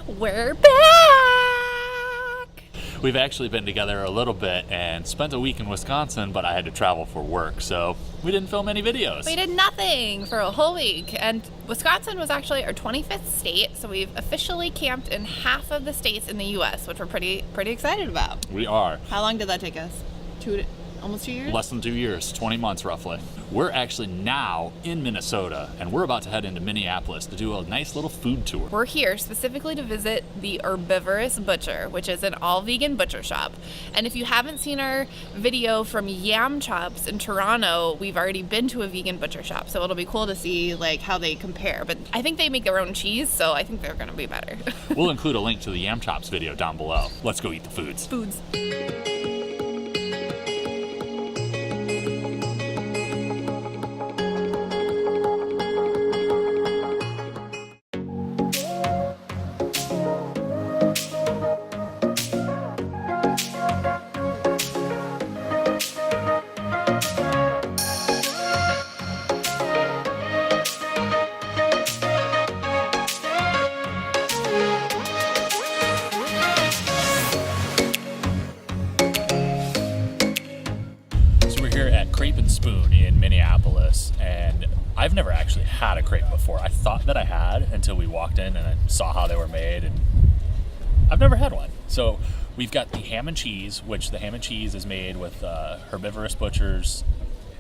We're back! We've actually been together a little bit and spent a week in Wisconsin, but I had to travel for work, so we didn't film any videos. We did nothing for a whole week, and Wisconsin was actually our 25th state, so we've officially camped in half of the states in the U.S., which we're pretty excited about. We are. How long did that take us? Almost 2 years? Less than 2 years, 20 months roughly. We're actually now in Minnesota, and we're about to head into Minneapolis to do a nice little food tour. We're here specifically to visit the Herbivorous Butcher, which is an all-vegan butcher shop. And if you haven't seen our video from Yam Chops in Toronto, we've already been to a vegan butcher shop, so it'll be cool to see like how they compare. But I think they make their own cheese, so I think they're gonna be better. We'll include a link to the Yam Chops video down below. Let's go eat the foods. Foods. Crepe Spoon in Minneapolis, and I've never actually had a crepe before. I thought that I had until we walked in and I saw how they were made, and I've never had one. So we've got the ham and cheese, which the ham and cheese is made with Herbivorous Butcher's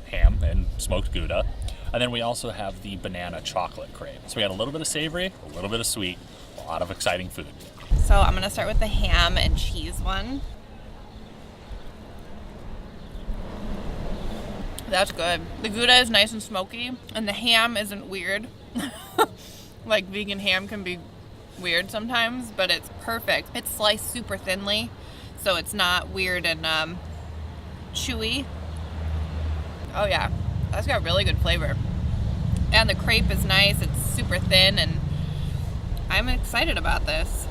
ham and smoked Gouda. And then we also have the banana chocolate crepe. So we got a little bit of savory, a little bit of sweet, a lot of exciting food. So I'm gonna start with the ham and cheese one. That's good. The Gouda is nice and smoky, and the ham isn't weird. Like vegan ham can be weird sometimes, but it's perfect. It's sliced super thinly, so it's not weird and chewy. Oh yeah, that's got really good flavor. And the crepe is nice. It's super thin, and I'm excited about this.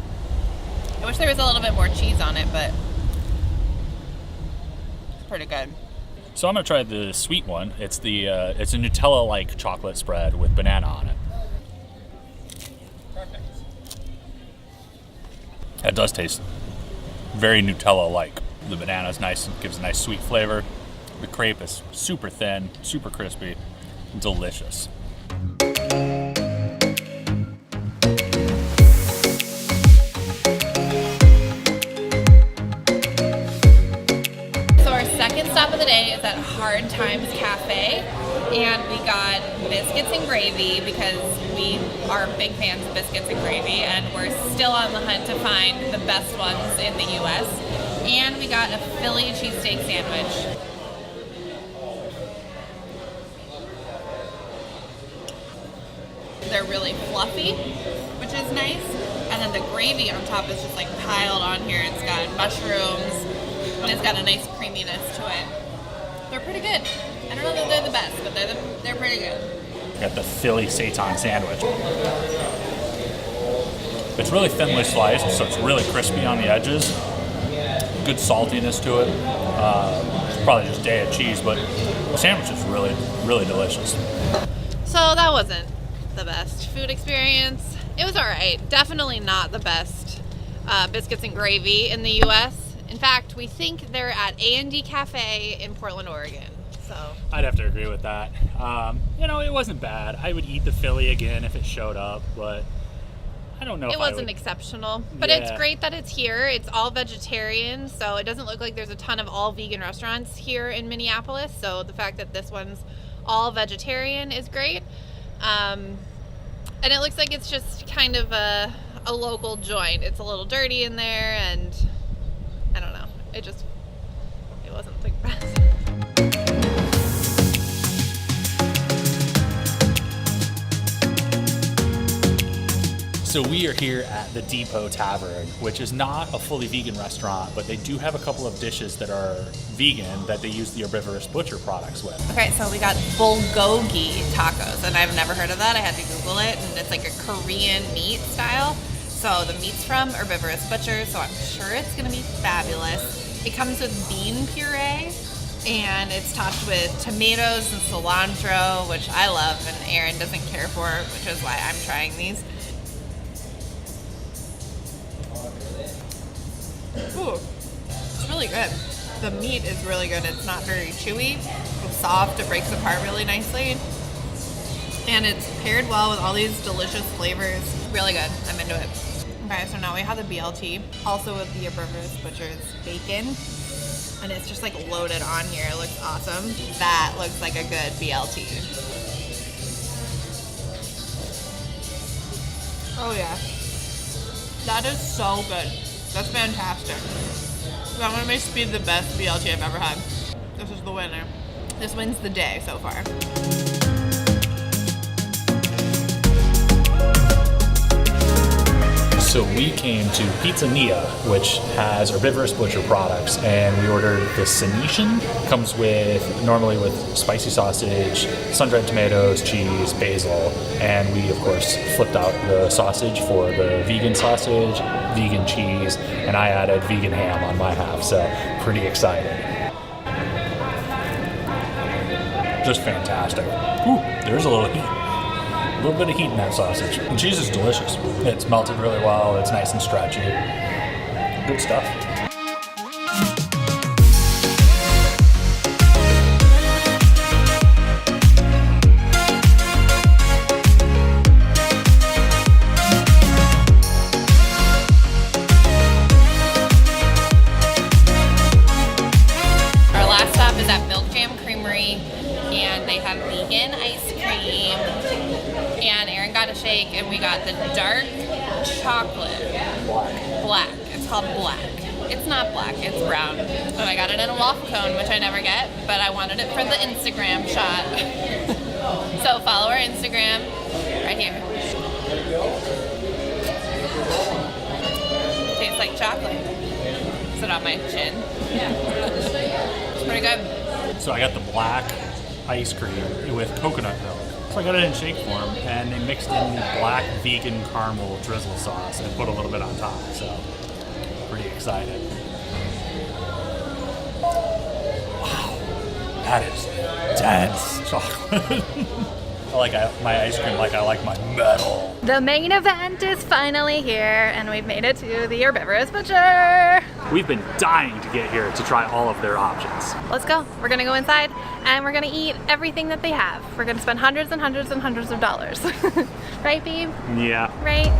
I wish there was a little bit more cheese on it, but it's pretty good. So I'm gonna try the sweet one. It's it's a Nutella-like chocolate spread with banana on it. Perfect. That does taste very Nutella-like. The banana is nice and gives a nice sweet flavor. The crepe is super thin, super crispy, delicious. Stop of the day is at Hard Times Cafe, and we got biscuits and gravy because we are big fans of biscuits and gravy, and we're still on the hunt to find the best ones in the U.S. And we got a Philly cheesesteak sandwich. They're really fluffy, which is nice, and then the gravy on top is just like piled on here. It's got mushrooms, and it's got a nice creaminess to it. They're pretty good. I don't know that they're the best, but they're pretty good. Got the Philly seitan sandwich. It's really thinly sliced, so it's really crispy on the edges. Good saltiness to it. It's probably just day of cheese, but the sandwich is really delicious. So that wasn't the best food experience. It was all right. Definitely not the best biscuits and gravy in the U.S. In fact, we think they're at A&D Cafe in Portland, Oregon. So I'd have to agree with that. It wasn't bad. I would eat the Philly again if it showed up, but I don't know if it wasn't exceptional. But Yeah. It's great that it's here. It's all vegetarian, so it doesn't look like there's a ton of all vegan restaurants here in Minneapolis. So the fact that this one's all vegetarian is great. And it looks like it's just kind of a local joint. It's a little dirty in there, and I don't know. It wasn't the best. So we are here at the Depot Tavern, which is not a fully vegan restaurant, but they do have a couple of dishes that are vegan that they use the Herbivorous Butcher products with. Okay, so we got bulgogi tacos, and I've never heard of that. I had to Google it, and it's like a Korean meat style. So the meat's from Herbivorous Butcher, so I'm sure it's gonna be fabulous. It comes with bean puree, and it's topped with tomatoes and cilantro, which I love, and Aaron doesn't care for, which is why I'm trying these. The meat is really good. It's not very chewy. It's soft. It breaks apart really nicely. And it's paired well with all these delicious flavors. Really good. I'm into it. Okay, so now we have the BLT, also with the Herbivorous Butcher's bacon. And it's just like loaded on here. It looks awesome. That looks like a good BLT. Oh yeah. That is so good. That's fantastic. That one may be the best BLT I've ever had. This is the winner. This wins the day so far. So we came to Pizzeria, which has Herbivorous Butcher products, and we ordered the Sanician. Comes normally with spicy sausage, sun-dried tomatoes, cheese, basil, and we of course flipped out the sausage for the vegan sausage, vegan cheese, and I added vegan ham on my half, so pretty excited. Just fantastic. Ooh, there's a little heat. A little bit of heat in that sausage. The cheese is delicious. It's melted really well. It's nice and stretchy. Good stuff. Our last stop is at Jam Creamery, and they have vegan ice cream. And Aaron got a shake, and we got the dark chocolate. Black. It's called black. It's not black, it's brown. And I got it in a waffle cone, which I never get, but I wanted it for the Instagram shot. So follow our Instagram right here. Tastes like chocolate. Sit on my chin. It's pretty good. So I got the black ice cream with coconut milk. So I got it in shake form, and they mixed in the black vegan caramel drizzle sauce and put a little bit on top. So pretty excited. Wow, that is dense chocolate. I like my ice cream like I like my metal. The main event is finally here, and we've made it to the Herbivorous Butcher. We've been dying to get here to try all of their options. Let's go. We're gonna go inside, and we're gonna eat everything that they have. We're gonna spend hundreds and hundreds and hundreds of dollars. Right, babe? Yeah. Right?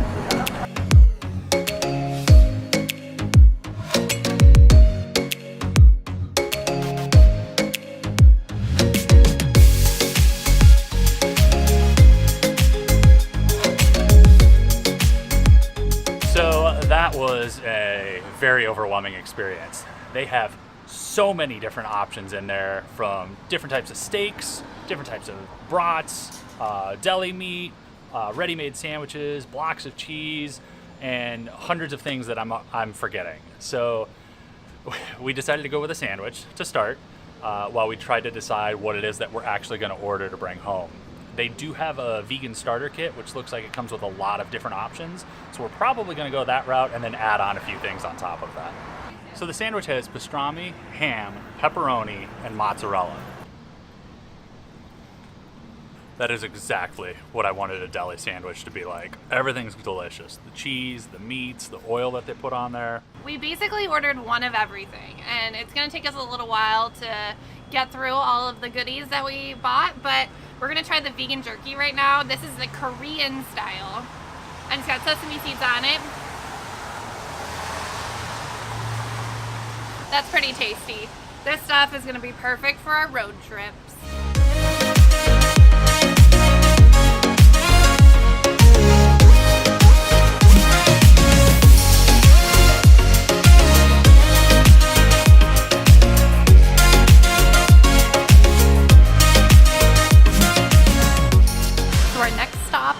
That was a very overwhelming experience. They have so many different options in there, from different types of steaks, different types of brats, deli meat, ready-made sandwiches, blocks of cheese, and hundreds of things that I'm forgetting. So we decided to go with a sandwich to start while we tried to decide what it is that we're actually going to order to bring home. They do have a vegan starter kit, which looks like it comes with a lot of different options. So we're probably going to go that route and then add on a few things on top of that. So the sandwich has pastrami, ham, pepperoni, and mozzarella. That is exactly what I wanted a deli sandwich to be like. Everything's delicious. The cheese, the meats, the oil that they put on there. We basically ordered one of everything, and it's gonna take us a little while to get through all of the goodies that we bought, but we're gonna try the vegan jerky right now. This is the Korean style, and it's got sesame seeds on it. That's pretty tasty. This stuff is gonna be perfect for our road trips.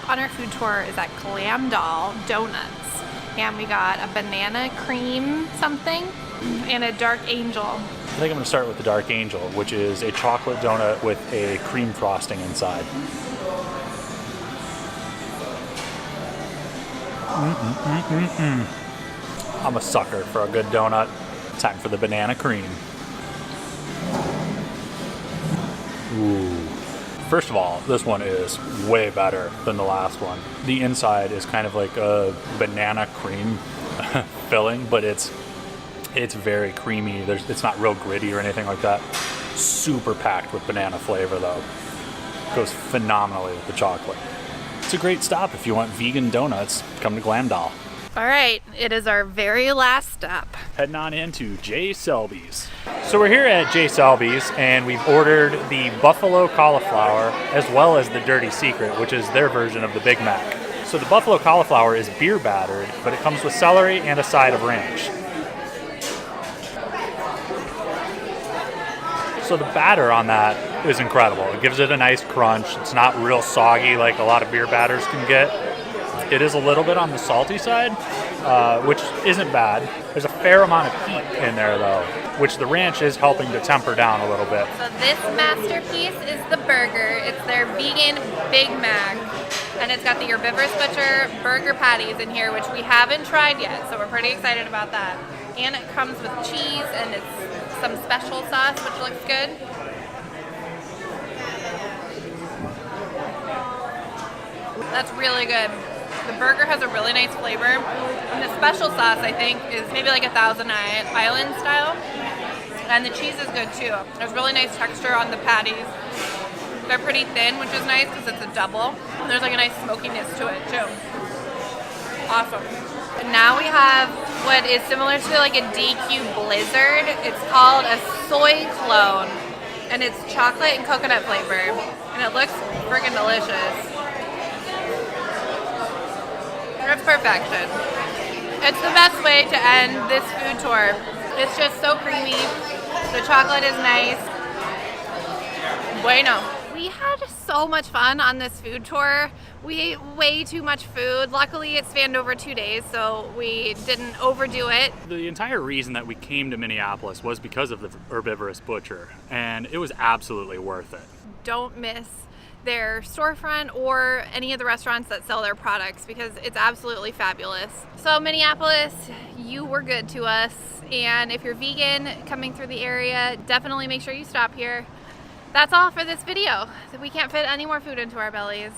On our food tour is at Glam Donuts, and we got a banana cream something and a dark angel. I think I'm going to start with the dark angel, which is a chocolate donut with a cream frosting inside. I'm a sucker for a good donut. Time for the banana cream. Ooh. First of all, this one is way better than the last one. The inside is kind of like a banana cream filling, but it's It's very creamy. It's not real gritty or anything like that. Super packed with banana flavor though. Goes phenomenally with the chocolate. It's a great stop if you want vegan donuts. Come to Glam. All right, it is our very last stop. Heading on into J. Selby's. So we're here at J. Selby's and we've ordered the buffalo cauliflower as well as the dirty secret, which is their version of the Big Mac. So the buffalo cauliflower is beer battered, but it comes with celery and a side of ranch. So the batter on that is incredible. It gives it a nice crunch. It's not real soggy like a lot of beer batters can get. It is a little bit on the salty side, which isn't bad. There's a fair amount of heat in there though, which the ranch is helping to temper down a little bit. So this masterpiece is the burger. It's their vegan Big Mac. And it's got the Herbivorous Butcher burger patties in here, which we haven't tried yet. So we're pretty excited about that. And it comes with cheese and it's some special sauce, which looks good. That's really good. The burger has a really nice flavor. And the special sauce, I think, is maybe like a Thousand Island style. And the cheese is good too. There's really nice texture on the patties. They're pretty thin, which is nice because it's a double. And there's like a nice smokiness to it too. Awesome. And now we have what is similar to like a DQ Blizzard. It's called a soy clone. And it's chocolate and coconut flavor. And it looks freaking delicious. It's perfection. It's the best way to end this food tour. It's just so creamy. The chocolate is nice. Bueno. We had so much fun on this food tour. We ate way too much food. Luckily, it spanned over 2 days, so we didn't overdo it. The entire reason that we came to Minneapolis was because of the Herbivorous Butcher, and it was absolutely worth it. Don't miss their storefront or any of the restaurants that sell their products because it's absolutely fabulous. So Minneapolis, you were good to us, and if you're vegan coming through the area, definitely make sure you stop here. That's all for this video. We can't fit any more food into our bellies.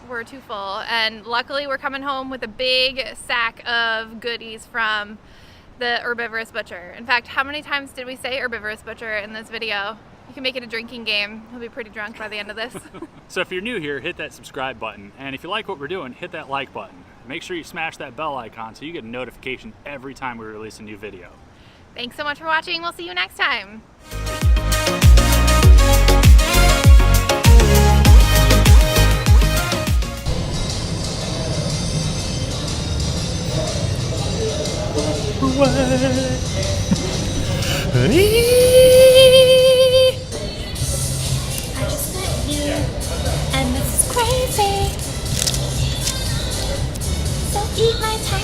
We're too full, and luckily we're coming home with a big sack of goodies from the Herbivorous Butcher. In fact, how many times did we say Herbivorous Butcher in this video? You can make it a drinking game. We'll be pretty drunk by the end of this. So if you're new here, hit that subscribe button. And if you like what we're doing, hit that like button. Make sure you smash that bell icon so you get a notification every time we release a new video. Thanks so much for watching. We'll see you next time. I just met you, and this is crazy. So eat my time.